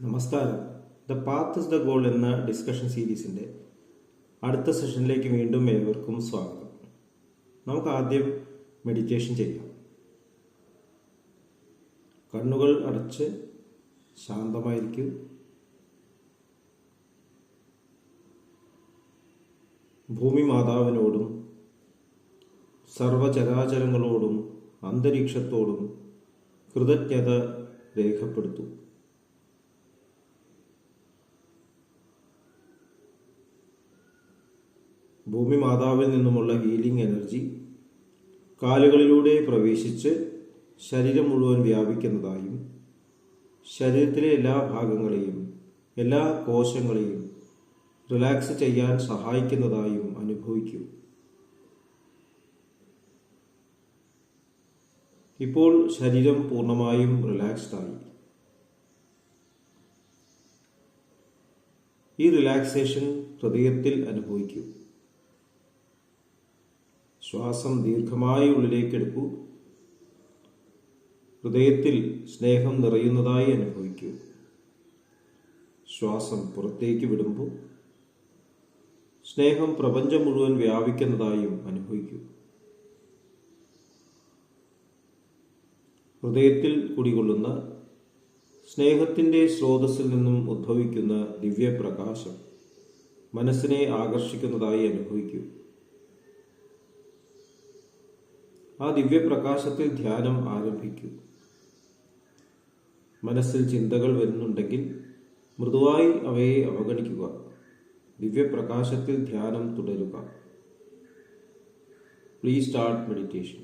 നമസ്കാരം. The path is the goal എന്ന discussion സീരീസിൻ്റെ അടുത്ത സെഷനിലേക്ക് വീണ്ടും ഏവർക്കും സ്വാഗതം. നമുക്ക് ആദ്യം മെഡിറ്റേഷൻ ചെയ്യാം. കണ്ണുകൾ അടച്ച് ശാന്തമായിരിക്കും. ഭൂമി മാതാവിനോടും സർവചരാചരങ്ങളോടും അന്തരീക്ഷത്തോടും കൃതജ്ഞത രേഖപ്പെടുത്തൂ. ഭൂമി മാതാവിൽ നിന്നുമുള്ള ഹീലിംഗ് എനർജി കാലുകളിലൂടെ പ്രവേശിച്ച് ശരീരം മുഴുവൻ വ്യാപിക്കുന്നതായും ശരീരത്തിലെ എല്ലാ ഭാഗങ്ങളെയും എല്ലാ കോശങ്ങളെയും റിലാക്സ് ചെയ്യാൻ സഹായിക്കുന്നതായും അനുഭവിക്കൂ. ഇപ്പോൾ ശരീരം പൂർണ്ണമായും റിലാക്സ്ഡ് ആയി. ഈ റിലാക്സേഷൻ ഹൃദയത്തിൽ അനുഭവിക്കൂ. ശ്വാസം ദീർഘമായി ഉള്ളിലേക്കെടുക്കൂ. ഹൃദയത്തിൽ സ്നേഹം നിറയുന്നതായി അനുഭവിക്കൂ. ശ്വാസം പുറത്തേക്ക് വിടുമ്പോൾ സ്നേഹം പ്രപഞ്ചം മുഴുവൻ വ്യാപിക്കുന്നതായും അനുഭവിക്കൂ. ഹൃദയത്തിൽ കുടികൊള്ളുന്ന സ്നേഹത്തിൻ്റെ സ്രോതസ്സിൽ നിന്നും ഉദ്ഭവിക്കുന്ന ദിവ്യപ്രകാശം മനസ്സിനെ ആകർഷിക്കുന്നതായി അനുഭവിക്കൂ. ആ ദിവ്യപ്രകാശത്തിൽ ധ്യാനം ആരംഭിക്കൂ. മനസ്സിൽ ചിന്തകൾ വരുന്നുണ്ടെങ്കിൽ മൃദുവായി അവയെ അവഗണിക്കുക. ദിവ്യപ്രകാശത്തിൽ ധ്യാനം തുടരുക. Please start meditation.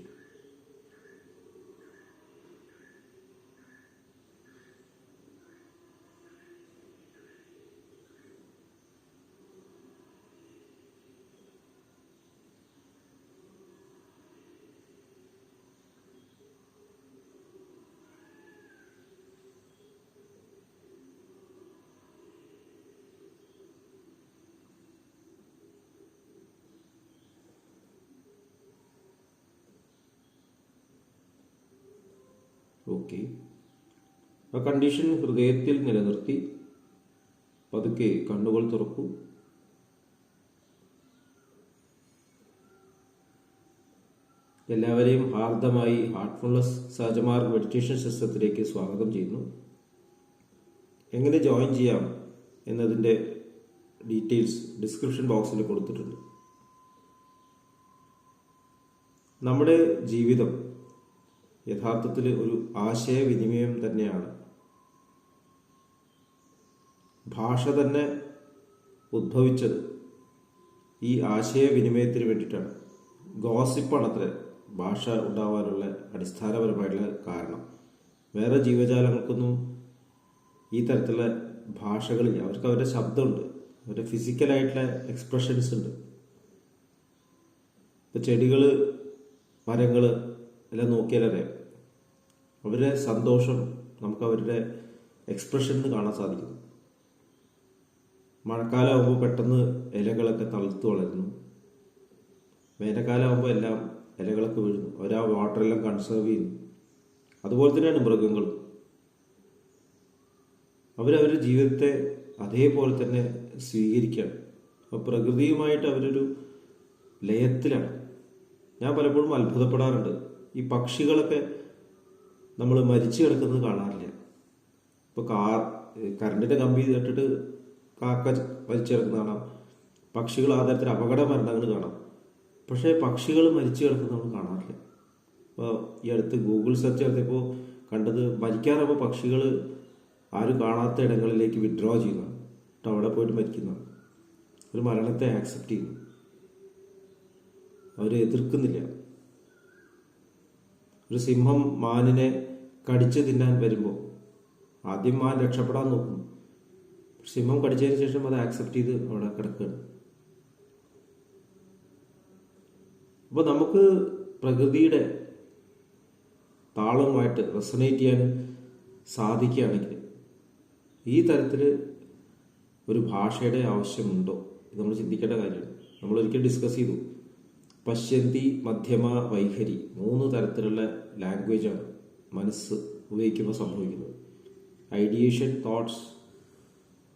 ഓക്കെ, ആ കണ്ടീഷൻ ഹൃദയത്തിൽ നിലനിർത്തി പതുക്കെ കണ്ണുകൾ തുറക്കൂ. എല്ലാവരെയും ഹാർദമായി ഹാർട്ട്ഫുൾനെസ് സഹജമാർഗ് മെഡിറ്റേഷൻ സിസ്റ്റത്തിലേക്ക് സ്വാഗതം ചെയ്യുന്നു. എങ്ങനെ ജോയിൻ ചെയ്യാം എന്നതിൻ്റെ ഡീറ്റെയിൽസ് ഡിസ്ക്രിപ്ഷൻ ബോക്സിൽ കൊടുത്തിട്ടുണ്ട്. നമ്മുടെ ജീവിതം യഥാർത്ഥത്തിൽ ഒരു ആശയവിനിമയം തന്നെയാണ്. ഭാഷ തന്നെ ഉദ്ഭവിച്ചത് ഈ ആശയവിനിമയത്തിന് വേണ്ടിയിട്ടാണ്. ഗോസിപ്പാണ് അത്ര ഭാഷ ഉണ്ടാവാനുള്ള അടിസ്ഥാനപരമായിട്ടുള്ള കാരണം. വേറെ ജീവജാലങ്ങൾക്കൊന്നും ഈ തരത്തിലുള്ള ഭാഷകളില്ല. അവർക്ക് അവരുടെ ശബ്ദമുണ്ട്, അവരുടെ ഫിസിക്കലായിട്ടുള്ള എക്സ്പ്രഷൻസ് ഉണ്ട്. ഇപ്പം ചെടികൾ, മരങ്ങൾ എല്ലാം നോക്കിയാലറിയാം, അവരുടെ സന്തോഷം നമുക്ക് അവരുടെ എക്സ്പ്രഷനിൽ കാണാൻ സാധിക്കും. മഴക്കാലമാകുമ്പോൾ പെട്ടെന്ന് ഇലകളൊക്കെ തളുത്ത് വളരുന്നു. വേനൽക്കാലമാകുമ്പോൾ എല്ലാം ഇലകളൊക്കെ വീഴുന്നു. അവർ ആ വാട്ടറെല്ലാം കൺസേർവ് ചെയ്യുന്നു. അതുപോലെ തന്നെയാണ് മൃഗങ്ങൾ. അവരവരുടെ ജീവിതത്തെ അതേപോലെ തന്നെ സ്വീകരിക്കുകയാണ്. അപ്പോൾ പ്രകൃതിയുമായിട്ട് അവരൊരു ലയത്തിലാണ്. ഞാൻ പലപ്പോഴും അത്ഭുതപ്പെടാറുണ്ട്. ഈ പക്ഷികളൊക്കെ നമ്മൾ മരിച്ചു കിടക്കുന്നത് കാണാറില്ല. ഇപ്പോൾ കറണ്ടിൻ്റെ കമ്പി തട്ടിട്ട് കാക്ക മരിച്ചു കിടക്കുന്ന കാണാം. പക്ഷികൾ ആ തരത്തിൽ അപകട മരണങ്ങൾ കാണാം. പക്ഷേ പക്ഷികൾ മരിച്ചു കിടക്കുന്നത് നമ്മൾ കാണാറില്ല. ഇപ്പോൾ ഈ അടുത്ത് ഗൂഗിൾ സെർച്ച് നടത്തിയപ്പോൾ കണ്ടത്, മരിക്കാറാകുമ്പോൾ പക്ഷികൾ ആരും കാണാത്ത ഇടങ്ങളിലേക്ക് വിഡ്രോ ചെയ്യുന്നതാണ്. എന്നിട്ട് അവിടെ പോയിട്ട് മരിക്കുന്നതാണ്. ഒരു മരണത്തെ ആക്സെപ്റ്റ് ചെയ്യുന്നു. അവർ എതിർക്കുന്നില്ല. ഒരു സിംഹം മാനിനെ കടിച്ച് തിന്നാൻ വരുമ്പോൾ ആദ്യം മാൻ രക്ഷപ്പെടാൻ നോക്കുന്നു. സിംഹം കടിച്ചതിന് ശേഷം അത് ആക്സെപ്റ്റ് ചെയ്ത് അവിടെ കിടക്കുകയാണ്. അപ്പോൾ നമുക്ക് പ്രകൃതിയുടെ താളവുമായിട്ട് റെസണേറ്റ് ചെയ്യാൻ സാധിക്കുകയാണെങ്കിൽ ഈ തരത്തിൽ ഒരു ഭാഷയുടെ ആവശ്യമുണ്ടോ ഇത് നമ്മൾ ചിന്തിക്കേണ്ട കാര്യമാണ്. നമ്മൾ ഒരിക്കൽ ഡിസ്കസ് ചെയ്തു. പശ്യന്തി, മധ്യമ, വൈഖരി 3 തരത്തിലുള്ള ലാംഗ്വേജാണ് മനസ്സ് ഉപയോഗിക്കുമ്പോൾ സംഭവിക്കുന്നത്. ഐഡിയേഷൻ, തോട്ട്സ്,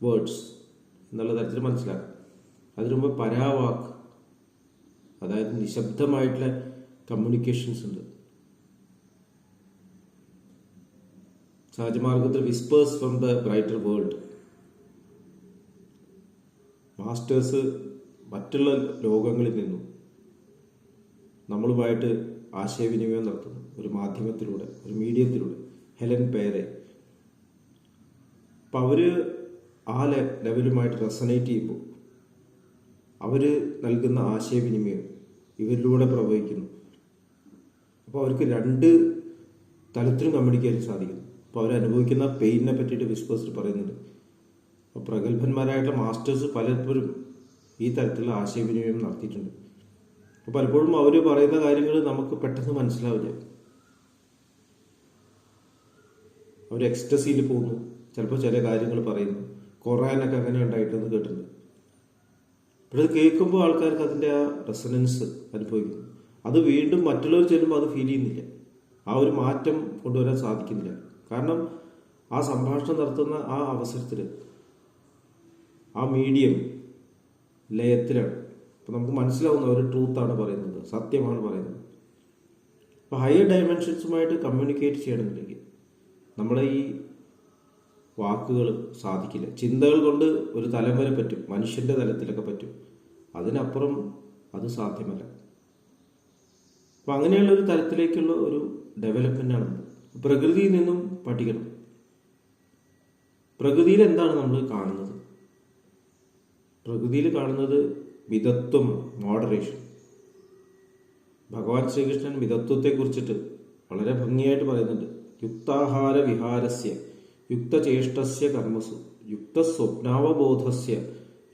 വേർഡ്സ് എന്നുള്ള തരത്തിൽ മനസ്സിലാക്കാം. അതിനു മുമ്പ് പരാവാക്ക്, അതായത് നിശബ്ദമായിട്ടുള്ള കമ്മ്യൂണിക്കേഷൻസ് ഉണ്ട്. സഹജമാർഗത്തിൽ whispers from the brighter world. Masters മറ്റുള്ള ലോകങ്ങളിൽ നിന്നും നമ്മളുമായിട്ട് ആശയവിനിമയം നടത്തുന്നു ഒരു മാധ്യമത്തിലൂടെ, ഒരു മീഡിയത്തിലൂടെ. ഹെലൻ പേരെ. അപ്പം അവർ ആ ലെവലുമായിട്ട് റെസണേറ്റ് ചെയ്യുമ്പോൾ അവർ നൽകുന്ന ആശയവിനിമയം ഇവരിലൂടെ പ്രവഹിക്കുന്നു. അപ്പോൾ അവർക്ക് രണ്ട് തലത്തിലും കമ്മ്യൂണിക്കേഷൻ സാധിക്കുന്നു. അപ്പോൾ അവരനുഭവിക്കുന്ന പെയിനെ പറ്റിയിട്ട് വിസ്പേഴ്സിൽ പറയുന്നുണ്ട്. അപ്പോൾ പ്രഗത്ഭന്മാരായിട്ടുള്ള മാസ്റ്റേഴ്സ് പലപ്പോഴും ഈ തരത്തിലുള്ള ആശയവിനിമയം നടത്തിയിട്ടുണ്ട്. അപ്പോൾ പലപ്പോഴും അവർ പറയുന്ന കാര്യങ്ങൾ നമുക്ക് പെട്ടെന്ന് മനസ്സിലാവില്ല. അവർ എക്സ്റ്റസിയിൽ പോകുന്നു, ചിലപ്പോൾ ചില കാര്യങ്ങൾ പറയുന്നു. ഖുർആനൊക്കെ അങ്ങനെ ഉണ്ടായിട്ടെന്ന് കേട്ടിട്ടുണ്ട്. അപ്പോൾ അത് കേൾക്കുമ്പോൾ ആൾക്കാർക്ക് അതിൻ്റെ ആ റെസണൻസ് അനുഭവിക്കുന്നു. അത് വീണ്ടും മറ്റുള്ളവർ ചെല്ലുമ്പോൾ അത് ഫീൽ ചെയ്യുന്നില്ല. ആ ഒരു മാറ്റം കൊണ്ടുവരാൻ സാധിക്കുന്നില്ല. കാരണം ആ സംഭാഷണം നടത്തുന്ന ആ അവസരത്തിൽ ആ മീഡിയം ലയത്തിലാണ്. അപ്പോൾ നമുക്ക് മനസ്സിലാവുന്ന ഒരു ട്രൂത്താണ് പറയുന്നത്, സത്യമാണ് പറയുന്നത്. അപ്പോൾ ഹയർ ഡയമെൻഷൻസുമായിട്ട് കമ്മ്യൂണിക്കേറ്റ് ചെയ്യണമെന്നുണ്ടെങ്കിൽ നമ്മളെ ഈ വാക്കുകൾ സാധിക്കില്ല. ചിന്തകൾ കൊണ്ട് ഒരു തലം വരെ പറ്റും, മനുഷ്യൻ്റെ തലത്തിലൊക്കെ പറ്റും. അതിനപ്പുറം അത് സാധ്യമല്ല. അപ്പം അങ്ങനെയുള്ള ഒരു തലത്തിലേക്കുള്ള ഒരു ഡെവലപ്മെൻ്റാണ്. പ്രകൃതിയിൽ നിന്നും പഠിക്കണം. പ്രകൃതിയിൽ എന്താണ് നമ്മൾ കാണുന്നത്? പ്രകൃതിയിൽ കാണുന്നത് മിതത്വം, മോഡറേഷൻ. ഭഗവാൻ ശ്രീകൃഷ്ണൻ മിതത്വത്തെ കുറിച്ചിട്ട് വളരെ ഭംഗിയായിട്ട് പറയുന്നുണ്ട്. യുക്താഹാര വിഹാരസ്യ യുക്തചേഷ്ടസ്യ കർമ്മസു യുക്തസ്വപ്നാവബോധസ്യ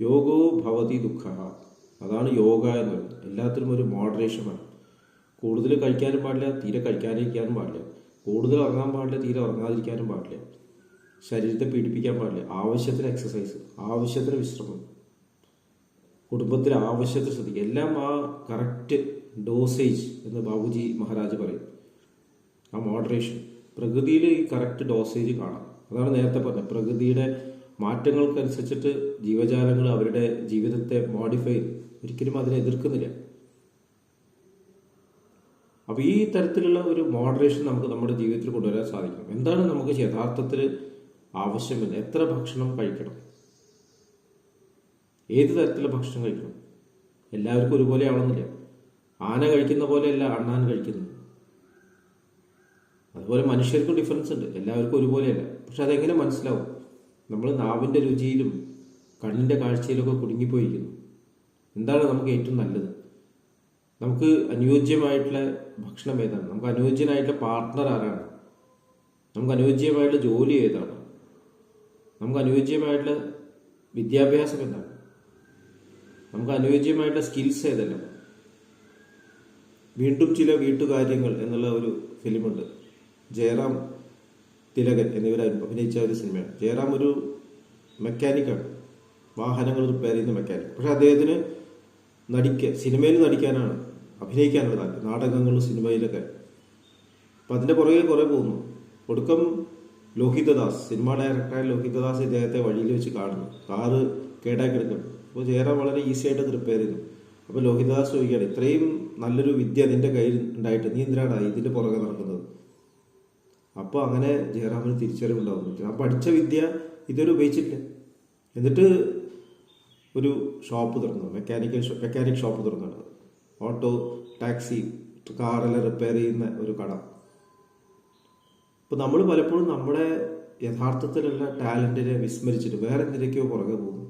യോഗോ ഭവതി ദുഃഖ. അതാണ് യോഗ എന്ന് പറയുന്നത്. എല്ലാത്തിനും ഒരു മോഡറേഷൻ വേണം. കൂടുതൽ കഴിക്കാനും പാടില്ല, തീരെ കഴിക്കാതിരിക്കാനും പാടില്ല. കൂടുതൽ ഉറങ്ങാൻ പാടില്ല, തീരെ ഉറങ്ങാതിരിക്കാനും പാടില്ല. ശരീരത്തെ പീഡിപ്പിക്കാൻ പാടില്ല. ആവശ്യത്തിന് എക്സസൈസ്, ആവശ്യത്തിന് വിശ്രമം, കുടുംബത്തിൽ ആവശ്യത്തിന് ശ്രദ്ധിക്കുക. എല്ലാം ആ കറക്റ്റ് ഡോസേജ് എന്ന് ബാബുജി മഹാരാജ് പറയും. ആ മോഡറേഷൻ പ്രകൃതിയിൽ ഈ കറക്റ്റ് ഡോസേജ് കാണാം. അതാണ് നേരത്തെ പറഞ്ഞത്. പ്രകൃതിയുടെ മാറ്റങ്ങൾക്കനുസരിച്ചിട്ട് ജീവജാലങ്ങൾ അവരുടെ ജീവിതത്തെ മോഡിഫൈ ചെയ്യും. ഒരിക്കലും അതിനെ എതിർക്കുന്നില്ല. അപ്പോൾ ഈ തരത്തിലുള്ള ഒരു മോഡറേഷൻ നമുക്ക് നമ്മുടെ ജീവിതത്തിൽ കൊണ്ടുവരാൻ സാധിക്കും. എന്താണ് നമുക്ക് യഥാർത്ഥത്തിൽ ആവശ്യമില്ല? എത്ര ഭക്ഷണം കഴിക്കണം? ഏത് തരത്തിലുള്ള ഭക്ഷണം കഴിക്കണം? എല്ലാവർക്കും ഒരുപോലെ ആവണമെന്നില്ല. ആന കഴിക്കുന്ന പോലെയല്ല അണ്ണാൻ കഴിക്കുന്നത്. അതുപോലെ മനുഷ്യർക്കും ഡിഫറൻസ് ഉണ്ട്. എല്ലാവർക്കും ഒരുപോലെയല്ല. പക്ഷെ അതെങ്ങനെ മനസ്സിലാവും? നമ്മൾ നാവിൻ്റെ രുചിയിലും കണ്ണിൻ്റെ കാഴ്ചയിലൊക്കെ കുടുങ്ങിപ്പോയിരിക്കുന്നു. എന്താണ് നമുക്ക് ഏറ്റവും നല്ലത്? നമുക്ക് അനുയോജ്യമായിട്ടുള്ള ഭക്ഷണം ഏതാണ്? നമുക്ക് അനുയോജ്യനായിട്ടുള്ള പാർട്ട്ണർ ആരാണ്? നമുക്ക് അനുയോജ്യമായിട്ടുള്ള ജോലി ഏതാണ്? നമുക്ക് അനുയോജ്യമായിട്ടുള്ള വിദ്യാഭ്യാസം എന്താണ്? നമുക്ക് അനുയോജ്യമായിട്ടുള്ള സ്കിൽസ് ഏതെല്ലാം? വീണ്ടും ചില വീട്ടുകാര്യങ്ങൾ എന്നുള്ള ഒരു ഫിലിമുണ്ട്. ജയറാം തിലകൻ എന്നിവർ അഭിനയിച്ച ഒരു സിനിമയാണ്. ജയറാം ഒരു മെക്കാനിക്കാണ്, വാഹനങ്ങൾ റിപ്പയർ ചെയ്യുന്ന മെക്കാനിക്. പക്ഷെ അദ്ദേഹത്തിന് സിനിമയിൽ നടിക്കാനാണ്, അഭിനയിക്കാനാണ് താല്പര്യം. നാടകങ്ങളും സിനിമയിലൊക്കെ. അപ്പം അതിൻ്റെ പുറകെ കുറേ പോകുന്നു. ഒടുക്കം ലോഹിതദാസ്, സിനിമാ ഡയറക്ടറായ ലോഹിതദാസ് ഇദ്ദേഹത്തെ വഴിയിൽ വെച്ച് കാണുന്നു. കാറ് കേടാക്കി എടുക്കണം. അപ്പോൾ ജയറാം വളരെ ഈസി ആയിട്ട് അത് റിപ്പയർ ചെയ്യുന്നു. അപ്പോൾ ലോഹിതദാസ് ചോദിക്കുകയാണ്, ഇത്രയും നല്ലൊരു വിദ്യ നിന്റെ കയ്യിൽ ഉണ്ടായിട്ട് നീ എന്തിനാണ് ഇതിൻ്റെ പുറകെ നടക്കുന്നത്? അപ്പോൾ അങ്ങനെ ജയറാമിന് തിരിച്ചറിവുണ്ടാകുന്നു. ആ പഠിച്ച വിദ്യ ഇതുവരെ ഉപയോഗിച്ചിട്ടില്ല. എന്നിട്ട് ഒരു ഷോപ്പ് തുറന്നു, മെക്കാനിക് ഷോപ്പ് തുറന്നത്. ഓട്ടോ, ടാക്സി, കാറെല്ലാം റിപ്പയർ ചെയ്യുന്ന ഒരു കട. അപ്പോൾ നമ്മൾ പലപ്പോഴും നമ്മുടെ യഥാർത്ഥത്തിലുള്ള ടാലൻറ്റിനെ വിസ്മരിച്ചിട്ട് വേറെ എന്തിനൊക്കെയോ പുറകെ പോകുന്നു.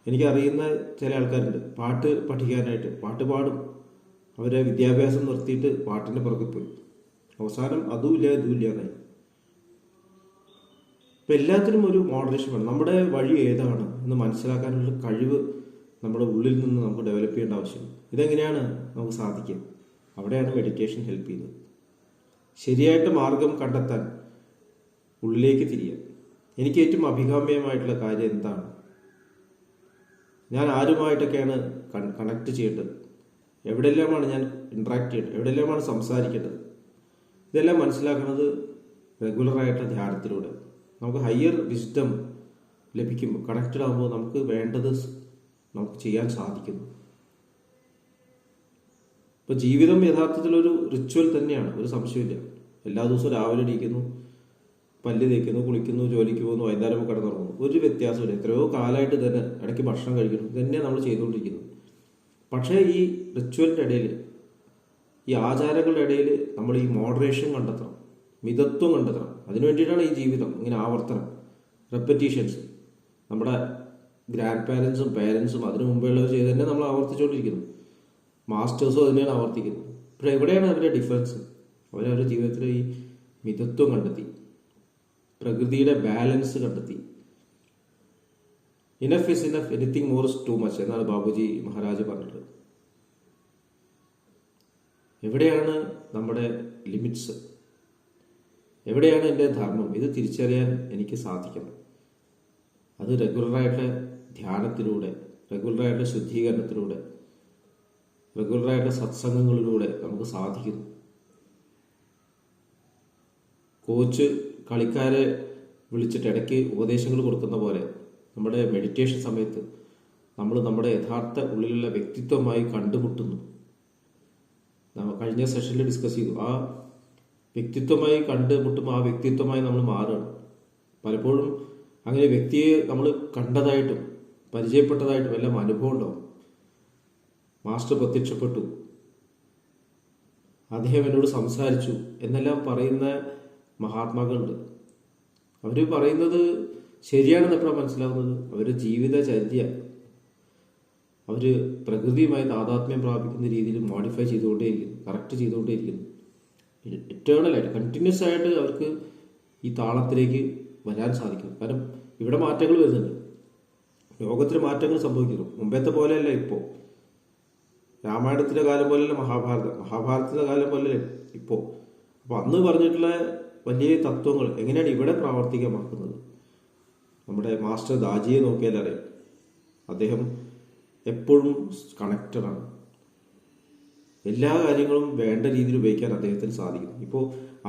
എനിക്കറിയുന്ന ചില ആൾക്കാരുണ്ട്, പാട്ട് പഠിക്കാനായിട്ട് പാട്ട് പാടും. അവരെ വിദ്യാഭ്യാസം നിർത്തിയിട്ട് പാട്ടിൻ്റെ പുറകെ പോയി. അവസാനം അതുമില്ല ഇതുമില്ല എന്നായി. ഇപ്പം എല്ലാത്തിനും ഒരു മോഡറേഷൻ വേണം. നമ്മുടെ വഴി ഏതാണ് എന്ന് മനസ്സിലാക്കാനുള്ള കഴിവ് നമ്മുടെ ഉള്ളിൽ നിന്ന് നമുക്ക് ഡെവലപ്പ് ചെയ്യേണ്ട ആവശ്യം. ഇതെങ്ങനെയാണ് നമുക്ക് സാധിക്കുക? അവിടെയാണ് മെഡിറ്റേഷൻ ഹെൽപ്പ് ചെയ്യുന്നത്. ശരിയായിട്ട് മാർഗം കണ്ടെത്താൻ ഉള്ളിലേക്ക് തിരിയാൻ. എനിക്ക് ഏറ്റവും അഭികാമ്യമായിട്ടുള്ള കാര്യം എന്താണ്? ഞാൻ ആരുമായിട്ടൊക്കെയാണ് കണക്ട് ചെയ്യേണ്ടത്? എവിടെയെല്ലാമാണ് ഞാൻ ഇൻട്രാക്ട് ചെയ്യേണ്ടത്? എവിടെയെല്ലാമാണ് സംസാരിക്കേണ്ടത്? ഇതെല്ലാം മനസ്സിലാക്കുന്നത് റെഗുലറായിട്ടുള്ള ധ്യാനത്തിലൂടെ. നമുക്ക് ഹയർ വിസ്ഡം ലഭിക്കുമ്പോൾ, കണക്റ്റഡ് ആകുമ്പോൾ നമുക്ക് വേണ്ടത് നമുക്ക് ചെയ്യാൻ സാധിക്കുന്നു. ഇപ്പോൾ ജീവിതം യഥാർത്ഥത്തിലൊരു റിച്വൽ തന്നെയാണ്, ഒരു സംശയമില്ല. എല്ലാ ദിവസവും രാവിലെ എണീക്കുന്നു, പല്ല് തേക്കുന്നു, കുളിക്കുന്നു, ജോലിക്ക് പോകുന്നു, വൈകുന്നേരം കിടന്നുറങ്ങുന്നു, ഒരു വ്യത്യാസമില്ല. എത്രയോ കാലമായിട്ട് തന്നെ ഇടയ്ക്ക് ഭക്ഷണം കഴിക്കുന്നു, ഇതന്നെ നമ്മൾ ചെയ്തുകൊണ്ടിരിക്കുന്നത്. പക്ഷേ ഈ റിച്വലിൻ്റെ ഇടയിൽ, ഈ ആചാരങ്ങളുടെ ഇടയിൽ നമ്മൾ ഈ മോഡറേഷൻ കണ്ടെത്തണം, മിതത്വം കണ്ടെത്തണം. അതിനു വേണ്ടിയിട്ടാണ് ഈ ജീവിതം ഇങ്ങനെ ആവർത്തനം, റെപ്പറ്റീഷൻസ്. നമ്മുടെ ഗ്രാൻഡ് പാരൻസും പേരൻസും അതിനു മുമ്പുള്ളവർ ചെയ്ത് തന്നെ നമ്മൾ ആവർത്തിച്ചുകൊണ്ടിരിക്കുന്നു. മാസ്റ്റേഴ്സും അതിനെയാണ് ആവർത്തിക്കുന്നത്. പക്ഷേ എവിടെയാണ് അവരുടെ ഡിഫറൻസ്? അവരവരുടെ ജീവിതത്തിൽ ഈ മിതത്വം കണ്ടെത്തി, പ്രകൃതിയുടെ ബാലൻസ് കണ്ടെത്തി. Enough is enough, anything more is too much എന്നാണ് ബാബുജി മഹാരാജ് പറഞ്ഞിട്ടുള്ളത്. എവിടെയാണ് നമ്മുടെ ലിമിറ്റ്സ്, എവിടെയാണ് എൻ്റെ ധർമ്മം, ഇത് തിരിച്ചറിയാൻ എനിക്ക് സാധിക്കണം. അത് റെഗുലറായിട്ട് ധ്യാനത്തിലൂടെ, റെഗുലറായിട്ട് ശുദ്ധീകരണത്തിലൂടെ, റെഗുലറായിട്ട് സത്സംഗങ്ങളിലൂടെ നമുക്ക് സാധിക്കുന്നു. കോച്ച് കളിക്കാരെ വിളിച്ചിട്ട് ഇടയ്ക്ക് ഉപദേശങ്ങൾ കൊടുക്കുന്ന പോലെ നമ്മുടെ മെഡിറ്റേഷൻ സമയത്ത് നമ്മൾ നമ്മുടെ യഥാർത്ഥ ഉള്ളിലുള്ള വ്യക്തിത്വമായി കണ്ടുമുട്ടുന്നു. നമ്മൾ കഴിഞ്ഞ സെഷനിൽ ഡിസ്കസ് ചെയ്തു, ആ വ്യക്തിത്വമായി കണ്ടുമുട്ടുമ്പോൾ ആ വ്യക്തിത്വമായി നമ്മൾ മാറുകയാണ്. പലപ്പോഴും അങ്ങനെ വ്യക്തിയെ നമ്മൾ കണ്ടതായിട്ടും പരിചയപ്പെട്ടതായിട്ടും എല്ലാം അനുഭവം ഉണ്ടാവും. മാസ്റ്റർ പ്രത്യക്ഷപ്പെട്ടു, അദ്ദേഹം എന്നോട് സംസാരിച്ചു എന്നെല്ലാം പറയുന്ന മഹാത്മാക്കളുണ്ട്. അവർ പറയുന്നത് ശരിയാണെന്ന് എപ്പോഴാണ് മനസ്സിലാവുന്നത്? അവരുടെ ജീവിതചര്യ അവർ പ്രകൃതിയുമായി താതാത്മ്യം പ്രാപിക്കുന്ന രീതിയിൽ മോഡിഫൈ ചെയ്തുകൊണ്ടേയിരിക്കുന്നു, കറക്റ്റ് ചെയ്തുകൊണ്ടേയിരിക്കുന്നു. ഇറ്റേണലായിട്ട് കണ്ടിന്യൂസ് ആയിട്ട് അവർക്ക് ഈ താളത്തിലേക്ക് വരാൻ സാധിക്കും. കാരണം ഇവിടെ മാറ്റങ്ങൾ വരുന്നുണ്ട്, ലോകത്തിൽ മാറ്റങ്ങൾ സംഭവിക്കുന്നു. മുമ്പത്തെ പോലെയല്ല ഇപ്പോൾ. രാമായണത്തിൻ്റെ കാലം പോലെയല്ല മഹാഭാരതത്തിൻ്റെ കാലം പോലെയല്ല ഇപ്പോൾ. അപ്പോൾ അന്ന് പറഞ്ഞിട്ടുള്ള വലിയ തത്വങ്ങൾ എങ്ങനെയാണ് ഇവിടെ പ്രാവർത്തികമാക്കുന്നത്? നമ്മുടെ മാസ്റ്റർ ദാജിയെ നോക്കിയാൽ അറിയാം, അദ്ദേഹം എപ്പോഴും കണക്റ്റഡാണ്. എല്ലാ കാര്യങ്ങളും വേണ്ട രീതിയിൽ ഉപയോഗിക്കാൻ അദ്ദേഹത്തിന് സാധിക്കും. ഇപ്പോൾ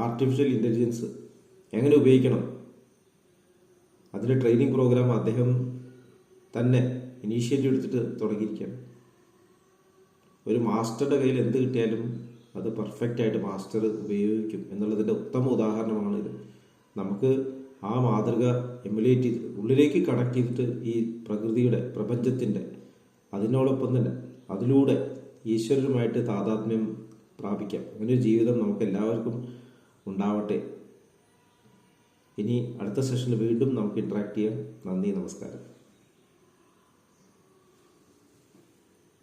ആർട്ടിഫിഷ്യൽ ഇൻ്റലിജൻസ് എങ്ങനെ ഉപയോഗിക്കണം, അതിൻ്റെ ട്രെയിനിങ് പ്രോഗ്രാം അദ്ദേഹം തന്നെ ഇനീഷ്യേറ്റീവ് എടുത്തിട്ട് തുടങ്ങിയിരിക്കുകയാണ്. ഒരു മാസ്റ്ററുടെ കയ്യിൽ എന്ത് കിട്ടിയാലും അത് പെർഫെക്റ്റായിട്ട് മാസ്റ്റർ ഉപയോഗിക്കും എന്നുള്ളതിൻ്റെ ഉത്തമ ഉദാഹരണമാണ് ഇത്. നമുക്ക് ആ മാതൃക എമുലേറ്റ് ചെയ്തിട്ട് ഉള്ളിലേക്ക് കണക്ട് ചെയ്തിട്ട് ഈ പ്രകൃതിയുടെ, പ്രപഞ്ചത്തിൻ്റെ, അതിനോടൊപ്പം തന്നെ അതിലൂടെ ഈശ്വരനുമായിട്ട് താതാത്മ്യം പ്രാപിക്കാം. അങ്ങനൊരു ജീവിതം നമുക്ക് എല്ലാവർക്കും ഉണ്ടാവട്ടെ. ഇനി അടുത്ത സെഷനിൽ വീണ്ടും നമുക്ക് ഇൻട്രാക്ട് ചെയ്യാം. നന്ദി, നമസ്കാരം.